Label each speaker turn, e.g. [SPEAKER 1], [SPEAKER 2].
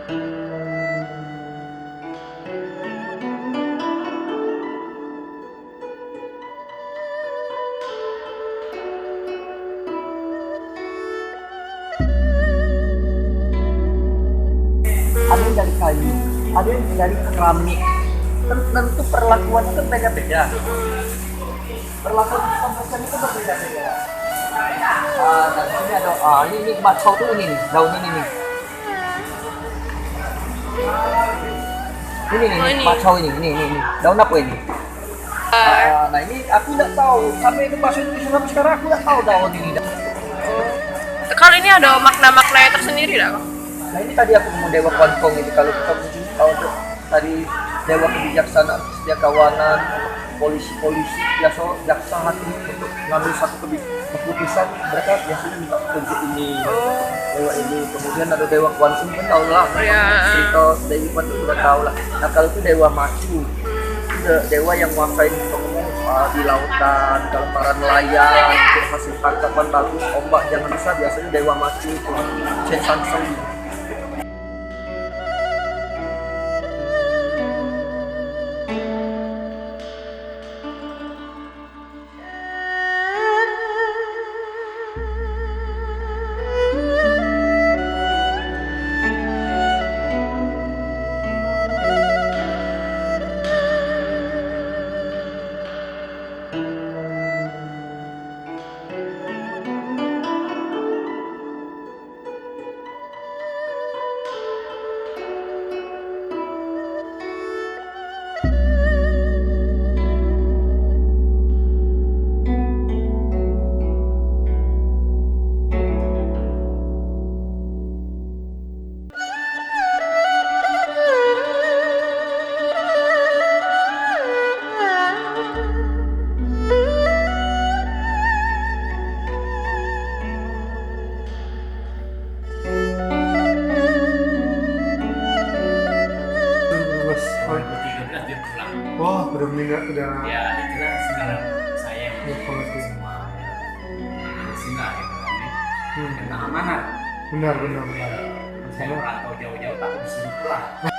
[SPEAKER 1] Ada yang dari kayu, ada yang dari keramik. Tentu perlakuannya kan beda-beda. Perlakuan pembukaan itu berbeda-beda. Dan ini ada, ini bakau tuh ini nih, daun ini nih. Ini nih,
[SPEAKER 2] Oh, ini.
[SPEAKER 1] bakau ini. Daun apa ini? Nah ini aku nggak tahu. Sampai itu bahasa Indonesia sampai sekarang aku nggak tahu daun ini.
[SPEAKER 2] Kalau ini ada makna-maknanya tersendiri dah.
[SPEAKER 1] Nah ini tadi aku mau dewa kontong ini, kalau kita tahu tadi dewa kebijaksanaan, setia kawanan, polisi biasa jaksa hakim untuk mengambil satu keputusan, mereka biasanya minta petunjuk ini, dewa ini. Kemudian ada dewa kuantum, kan tahu lah,
[SPEAKER 2] Ya.
[SPEAKER 1] cerita Dewi Kuantum sudah tahu lah. Nah kalau itu dewa macu, itu dewa yang menguasai di lautan, dalam para nelayan, untuk hasil tangkapan bagus, ombak jangan besar, biasanya dewa macu itu Chen Sansong.
[SPEAKER 3] Dia pulang.
[SPEAKER 4] Wah, benar-benar udah
[SPEAKER 3] Ya itulah sekarang saya yang
[SPEAKER 4] mengerti.
[SPEAKER 3] semua singgah gitu kan ya.
[SPEAKER 4] Hmm.
[SPEAKER 3] Karena amanah.
[SPEAKER 4] Benar.
[SPEAKER 3] Saya merantau jauh-jauh tak disuruh pulang.